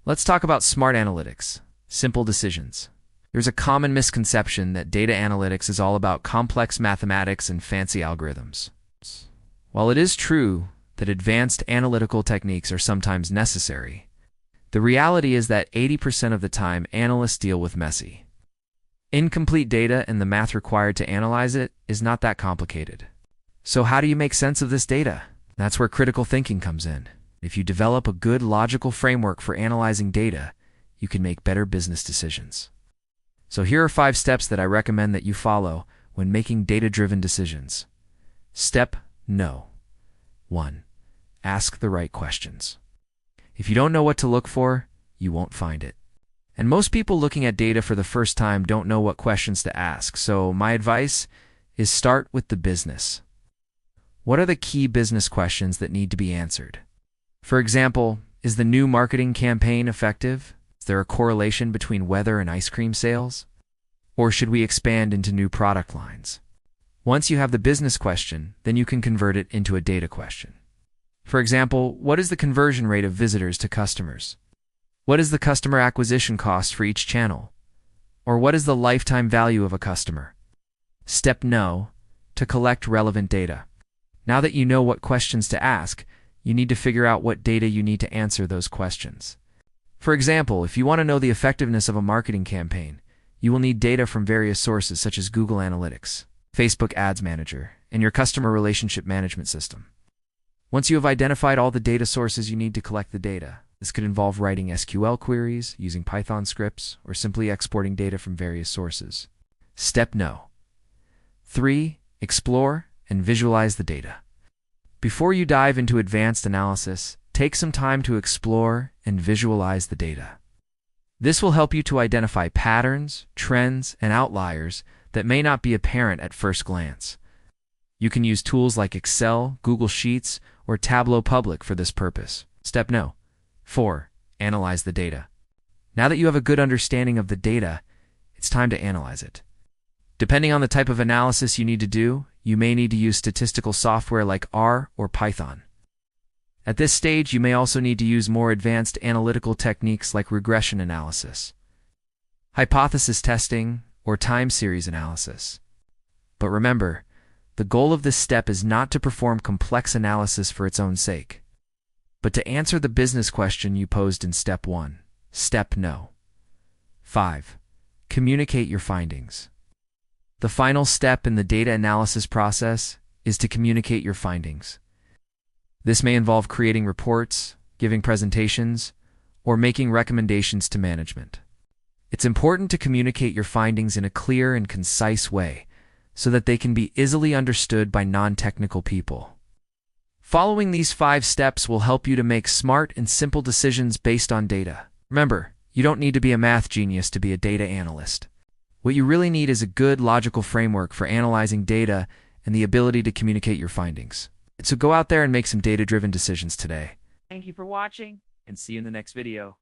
Let's talk about smart analytics, simple decisions. There's a common misconception that data analytics is all about complex mathematics and fancy algorithms. While it is true that advanced analytical techniques are sometimes necessary, the reality is that 80% of the time analysts deal with messy, incomplete data, and the math required to analyze it is not that complicated. So how do you make sense of this data? That's where critical thinking comes in. If you develop a good logical framework for analyzing data, you can make better business decisions. So here are 5 steps that I recommend that you follow when making data-driven decisions. Step No. 1. Ask the right questions. If you don't know what to look for, you won't find it. And most people looking at data for the first time don't know what questions to ask, so my advice is start with the business. What are the key business questions that need to be answered? For example, is the new marketing campaign effective? Is there a correlation between weather and ice cream sales? Or should we expand into new product lines? Once you have the business question, then you can convert it into a data question. For example, what is the conversion rate of visitors to customers? What is the customer acquisition cost for each channel? Or what is the lifetime value of a customer? Step No. To collect relevant data. Now that you know what questions to ask, you need to figure out what data you need to answer those questions. For example, if you want to know the effectiveness of a marketing campaign, you will need data from various sources such as Google Analytics, Facebook Ads Manager, and your customer relationship management system. Once you have identified all the data sources you need to collect the data, this could involve writing SQL queries, using Python scripts, or simply exporting data from various sources. Step No. 3. Explore and visualize the data. Before you dive into advanced analysis, take some time to explore and visualize the data. This will help you to identify patterns, trends, and outliers that may not be apparent at first glance. You can use tools like Excel, Google Sheets, or Tableau Public for this purpose. Step No. 4. Analyze the data. Now that you have a good understanding of the data, it's time to analyze it. Depending on the type of analysis you need to do, you may need to use statistical software like R or Python. At this stage, you may also need to use more advanced analytical techniques like regression analysis, hypothesis testing, or time series analysis. But remember, the goal of this step is not to perform complex analysis for its own sake, but to answer the business question you posed in Step 1. Step No. 5. Communicate your findings. The final step in the data analysis process is to communicate your findings. This may involve creating reports, giving presentations, or making recommendations to management. It's important to communicate your findings in a clear and concise way so that they can be easily understood by non-technical people. Following these 5 steps will help you to make smart and simple decisions based on data. Remember, you don't need to be a math genius to be a data analyst. What you really need is a good logical framework for analyzing data and the ability to communicate your findings. So go out there and make some data-driven decisions today. Thank you for watching, and see you in the next video.